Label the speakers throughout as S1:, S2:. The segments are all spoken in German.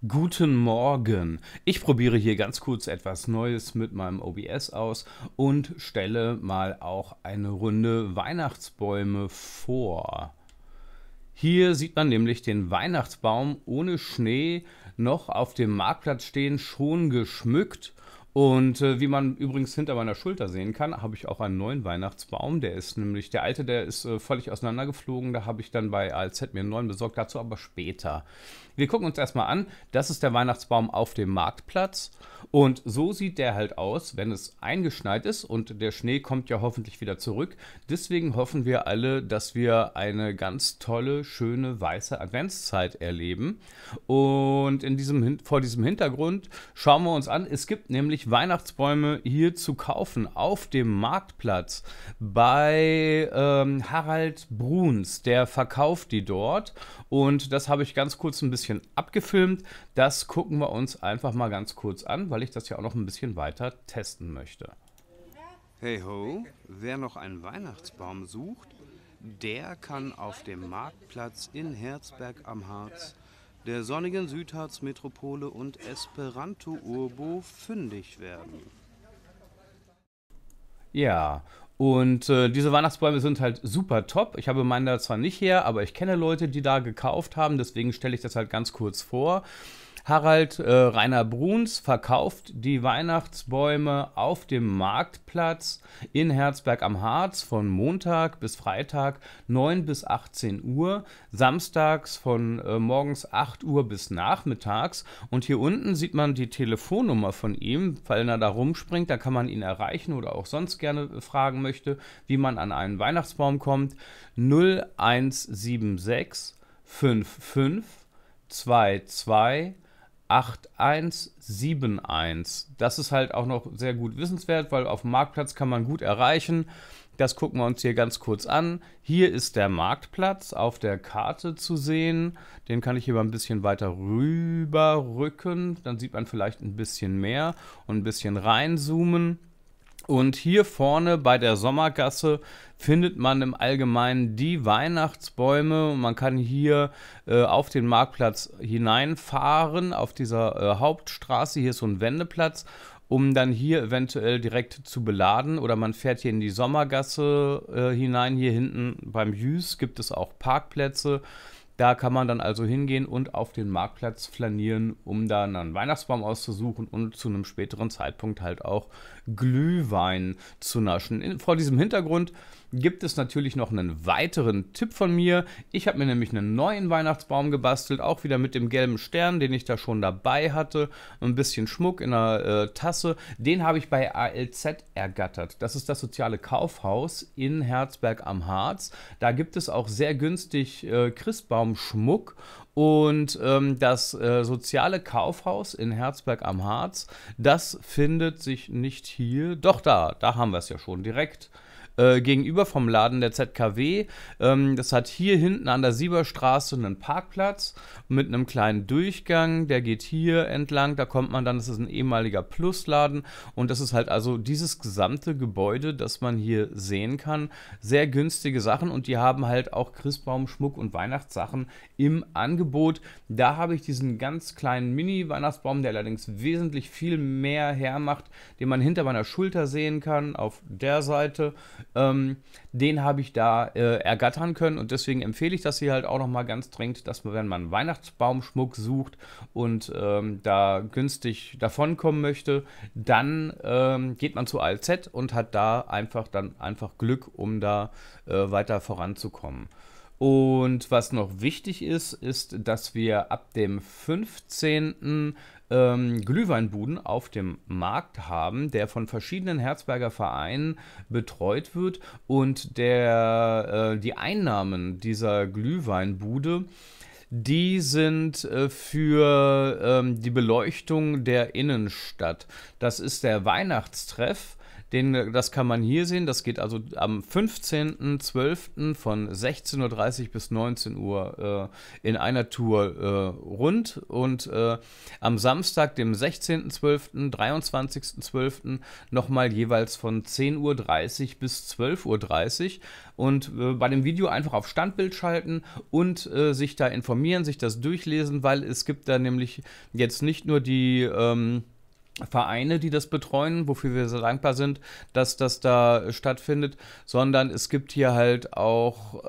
S1: Guten Morgen. Ich probiere hier ganz kurz etwas Neues mit meinem OBS aus und stelle mal auch eine Runde Weihnachtsbäume vor. Hier sieht man nämlich den Weihnachtsbaum ohne Schnee noch auf dem Marktplatz stehen, schon geschmückt. Und wie man übrigens hinter meiner Schulter sehen kann, habe ich auch einen neuen Weihnachtsbaum. Der ist nämlich, der alte, der ist völlig auseinandergeflogen. Da habe ich dann bei ALZ mir einen neuen besorgt, dazu aber später. Wir gucken uns erstmal an, das ist der Weihnachtsbaum auf dem Marktplatz. Und so sieht der halt aus, wenn es eingeschneit ist und der Schnee kommt ja hoffentlich wieder zurück. Deswegen hoffen wir alle, dass wir eine ganz tolle, schöne, weiße Adventszeit erleben. Und vor diesem Hintergrund schauen wir uns an, es gibt nämlich Weihnachtsbäume hier zu kaufen auf dem Marktplatz bei Harald Bruns. Der verkauft die dort und das habe ich ganz kurz ein bisschen abgefilmt. Das gucken wir uns einfach mal ganz kurz an, weil ich das ja auch noch ein bisschen weiter testen möchte.
S2: Hey ho, wer noch einen Weihnachtsbaum sucht, der kann auf dem Marktplatz in Herzberg am Harz, der sonnigen Südharz-Metropole und Esperanto-Urbo fündig werden.
S1: Ja, und diese Weihnachtsbäume sind halt super top. Ich habe meinen da zwar nicht her, aber ich kenne Leute, die da gekauft haben, deswegen stelle ich das halt ganz kurz vor. Harald Rainer Bruns verkauft die Weihnachtsbäume auf dem Marktplatz in Herzberg am Harz von Montag bis Freitag 9 bis 18 Uhr, samstags von morgens 8 Uhr bis nachmittags. Und hier unten sieht man die Telefonnummer von ihm, weil er da rumspringt, da kann man ihn erreichen oder auch sonst gerne fragen möchte, wie man an einen Weihnachtsbaum kommt. 0176 55 22 8171. Das ist halt auch noch sehr gut wissenswert, weil auf dem Marktplatz kann man gut erreichen. Das gucken wir uns hier ganz kurz an. Hier ist der Marktplatz auf der Karte zu sehen. Den kann ich hier mal ein bisschen weiter rüber rücken. Dann sieht man vielleicht ein bisschen mehr und ein bisschen reinzoomen. Und hier vorne bei der Sommergasse findet man im Allgemeinen die Weihnachtsbäume. Man kann hier auf den Marktplatz hineinfahren, auf dieser Hauptstraße. Hier ist so ein Wendeplatz, um dann hier eventuell direkt zu beladen. Oder man fährt hier in die Sommergasse hinein. Hier hinten beim Jüß gibt es auch Parkplätze. Da kann man dann also hingehen und auf den Marktplatz flanieren, um dann einen Weihnachtsbaum auszusuchen und zu einem späteren Zeitpunkt halt auch Glühwein zu naschen. Vor diesem Hintergrund gibt es natürlich noch einen weiteren Tipp von mir. Ich habe mir nämlich einen neuen Weihnachtsbaum gebastelt, auch wieder mit dem gelben Stern, den ich da schon dabei hatte. Ein bisschen Schmuck in einer Tasse. Den habe ich bei ALZ ergattert. Das ist das soziale Kaufhaus in Herzberg am Harz. Da gibt es auch sehr günstig Christbaumschmuck. Und das soziale Kaufhaus in Herzberg am Harz, das findet sich nicht hier. Doch, da haben wir es ja schon direkt. Gegenüber vom Laden der ZKW. Das hat hier hinten an der Sieberstraße einen Parkplatz mit einem kleinen Durchgang, der geht hier entlang, da kommt man dann, das ist ein ehemaliger Plusladen und das ist halt also dieses gesamte Gebäude, das man hier sehen kann. Sehr günstige Sachen und die haben halt auch Christbaumschmuck und Weihnachtssachen im Angebot. Da habe ich diesen ganz kleinen Mini-Weihnachtsbaum, der allerdings wesentlich viel mehr hermacht, den man hinter meiner Schulter sehen kann, auf der Seite. Den habe ich da ergattern können und deswegen empfehle ich das hier halt auch nochmal ganz dringend, dass man, wenn man Weihnachtsbaumschmuck sucht und da günstig davonkommen möchte, dann geht man zu ALZ und hat da einfach Glück, um da weiter voranzukommen. Und was noch wichtig ist, ist, dass wir ab dem 15. Glühweinbuden auf dem Markt haben, der von verschiedenen Herzberger Vereinen betreut wird und die Einnahmen dieser Glühweinbude, die sind für die Beleuchtung der Innenstadt. Das ist der Weihnachtstreff. Das kann man hier sehen. Das geht also am 15.12. von 16:30 Uhr bis 19 Uhr in einer Tour rund. Und am Samstag, dem 16.12., 23.12. nochmal jeweils von 10:30 Uhr bis 12:30 Uhr. Und bei dem Video einfach auf Standbild schalten und sich da informieren, sich das durchlesen, weil es gibt da nämlich jetzt nicht nur die Vereine, die das betreuen, wofür wir sehr dankbar sind, dass das da stattfindet, sondern es gibt hier halt auch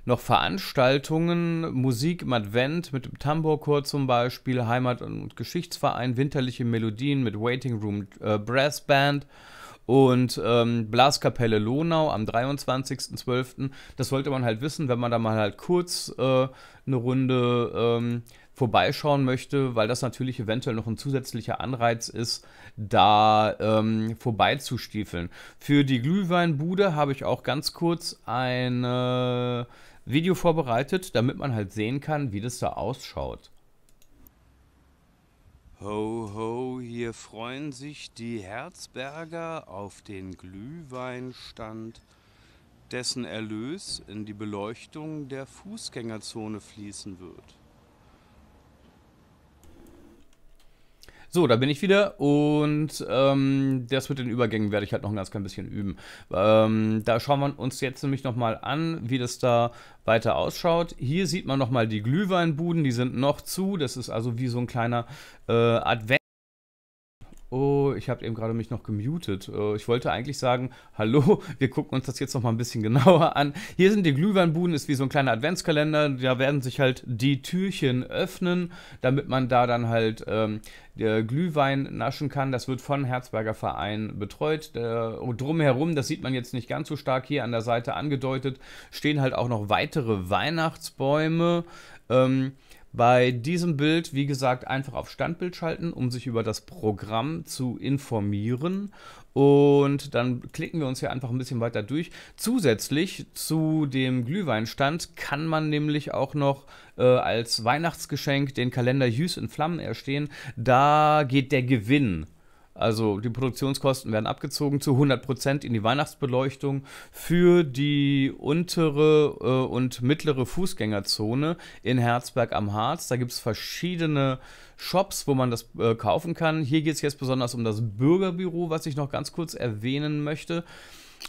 S1: noch Veranstaltungen, Musik im Advent mit dem Tambourchor zum Beispiel, Heimat- und Geschichtsverein, winterliche Melodien mit Waiting Room Brass Band und Blaskapelle Lonau am 23.12. Das sollte man halt wissen, wenn man da mal halt kurz eine Runde vorbeischauen möchte, weil das natürlich eventuell noch ein zusätzlicher Anreiz ist, da vorbeizustiefeln. Für die Glühweinbude habe ich auch ganz kurz ein Video vorbereitet, damit man halt sehen kann, wie das da ausschaut.
S2: Ho, ho, hier freuen sich die Herzberger auf den Glühweinstand, dessen Erlös in die Beleuchtung der Fußgängerzone fließen wird.
S1: So, da bin ich wieder und das mit den Übergängen werde ich halt noch ein ganz klein bisschen üben. Da schauen wir uns jetzt nämlich nochmal an, wie das da weiter ausschaut. Hier sieht man nochmal die Glühweinbuden, die sind noch zu. Das ist also wie so ein kleiner Advent. Oh, ich habe eben gerade mich noch gemutet. Ich wollte eigentlich sagen, hallo, wir gucken uns das jetzt noch mal ein bisschen genauer an. Hier sind die Glühweinbuden, ist wie so ein kleiner Adventskalender. Da werden sich halt die Türchen öffnen, damit man da dann halt Glühwein naschen kann. Das wird von Herzberger Verein betreut. Drumherum, das sieht man jetzt nicht ganz so stark hier an der Seite angedeutet, stehen halt auch noch weitere Weihnachtsbäume. Bei diesem Bild, wie gesagt, einfach auf Standbild schalten, um sich über das Programm zu informieren. Und dann klicken wir uns hier einfach ein bisschen weiter durch. Zusätzlich zu dem Glühweinstand kann man nämlich auch noch als Weihnachtsgeschenk den Kalender Jus in Flammen erstehen. Da geht der Gewinn, also die Produktionskosten werden abgezogen, zu 100% in die Weihnachtsbeleuchtung für die untere und mittlere Fußgängerzone in Herzberg am Harz. Da gibt es verschiedene Shops, wo man das kaufen kann. Hier geht es jetzt besonders um das Bürgerbüro, was ich noch ganz kurz erwähnen möchte,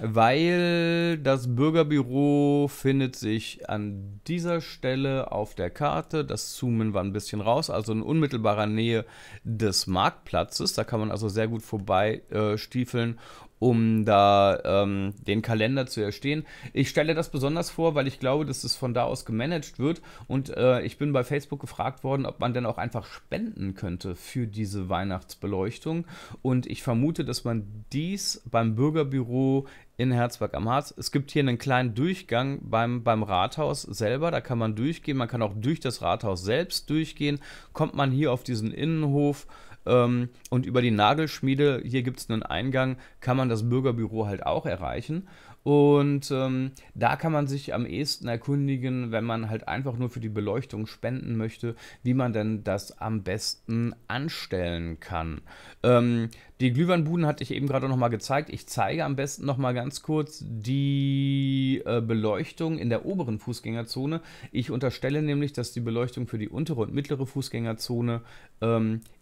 S1: weil das Bürgerbüro findet sich an dieser Stelle auf der Karte. Das zoomen wir ein bisschen raus, also in unmittelbarer Nähe des Marktplatzes. Da kann man also sehr gut vorbeistiefeln, um da den Kalender zu erstehen. Ich stelle das besonders vor, weil ich glaube, dass es von da aus gemanagt wird und ich bin bei Facebook gefragt worden, ob man denn auch einfach spenden könnte für diese Weihnachtsbeleuchtung und ich vermute, dass man dies beim Bürgerbüro in Herzberg am Harz, es gibt hier einen kleinen Durchgang beim Rathaus selber, da kann man durchgehen, man kann auch durch das Rathaus selbst durchgehen, kommt man hier auf diesen Innenhof und über die Nagelschmiede, hier gibt es einen Eingang, kann man das Bürgerbüro halt auch erreichen. Und da kann man sich am ehesten erkundigen, wenn man halt einfach nur für die Beleuchtung spenden möchte, wie man denn das am besten anstellen kann. Die Glühweinbuden hatte ich eben gerade noch mal gezeigt. Ich zeige am besten noch mal ganz kurz die Beleuchtung in der oberen Fußgängerzone. Ich unterstelle nämlich, dass die Beleuchtung für die untere und mittlere Fußgängerzone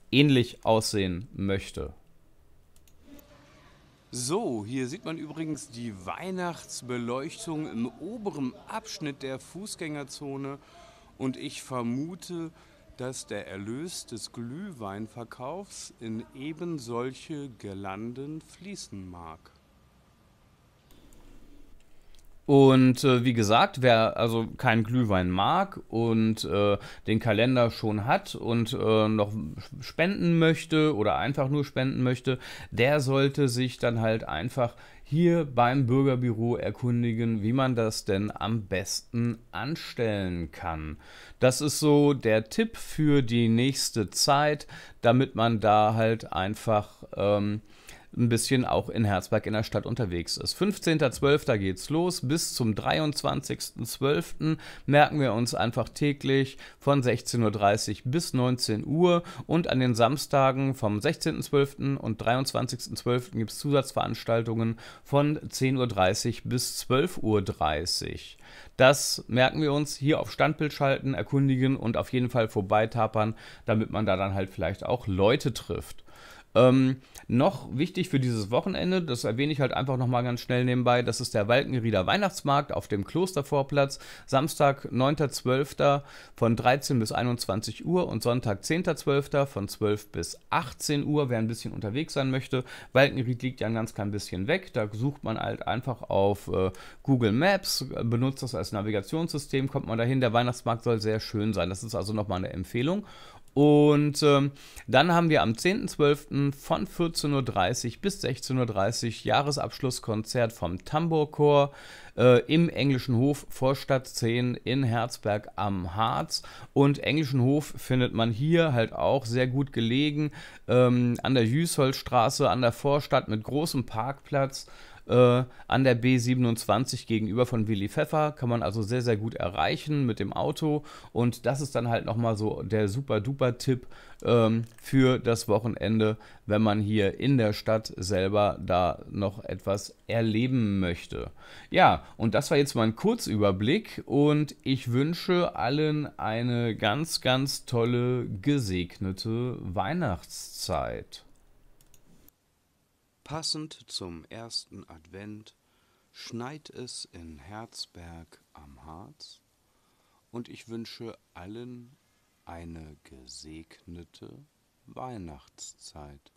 S1: ähnlich aussehen möchte.
S2: So, hier sieht man übrigens die Weihnachtsbeleuchtung im oberen Abschnitt der Fußgängerzone und ich vermute, dass der Erlös des Glühweinverkaufs in eben solche Girlanden fließen mag.
S1: Und wie gesagt, wer also keinen Glühwein mag und den Kalender schon hat und noch spenden möchte oder einfach nur spenden möchte, der sollte sich dann halt einfach hier beim Bürgerbüro erkundigen, wie man das denn am besten anstellen kann. Das ist so der Tipp für die nächste Zeit, damit man da halt einfach ein bisschen auch in Herzberg in der Stadt unterwegs ist. 15.12. geht's los, bis zum 23.12. merken wir uns einfach täglich von 16:30 Uhr bis 19 Uhr und an den Samstagen vom 16.12. und 23.12. gibt es Zusatzveranstaltungen von 10:30 Uhr bis 12:30 Uhr. Das merken wir uns, hier auf Standbild schalten, erkundigen und auf jeden Fall vorbeitapern, damit man da dann halt vielleicht auch Leute trifft. Noch wichtig für dieses Wochenende, das erwähne ich halt einfach nochmal ganz schnell nebenbei, das ist der Walkenrieder Weihnachtsmarkt auf dem Klostervorplatz, Samstag 9.12. von 13 bis 21 Uhr und Sonntag 10.12. von 12 bis 18 Uhr, wer ein bisschen unterwegs sein möchte. Walkenried liegt ja ein ganz klein bisschen weg, da sucht man halt einfach auf Google Maps, benutzt das als Navigationssystem, kommt man dahin, der Weihnachtsmarkt soll sehr schön sein, das ist also nochmal eine Empfehlung. Und dann haben wir am 10.12. von 14:30 Uhr bis 16:30 Uhr Jahresabschlusskonzert vom Tambourchor im Englischen Hof Vorstadt 10 in Herzberg am Harz. Und Englischen Hof findet man hier halt auch sehr gut gelegen an der Jüsholzstraße, an der Vorstadt mit großem Parkplatz. An der B27 gegenüber von Willi Pfeffer kann man also sehr, sehr gut erreichen mit dem Auto und das ist dann halt nochmal so der super-duper-Tipp für das Wochenende, wenn man hier in der Stadt selber da noch etwas erleben möchte. Ja, und das war jetzt mal ein Kurzüberblick und ich wünsche allen eine ganz, ganz tolle, gesegnete Weihnachtszeit.
S2: Passend zum ersten Advent schneit es in Herzberg am Harz und ich wünsche allen eine gesegnete Weihnachtszeit.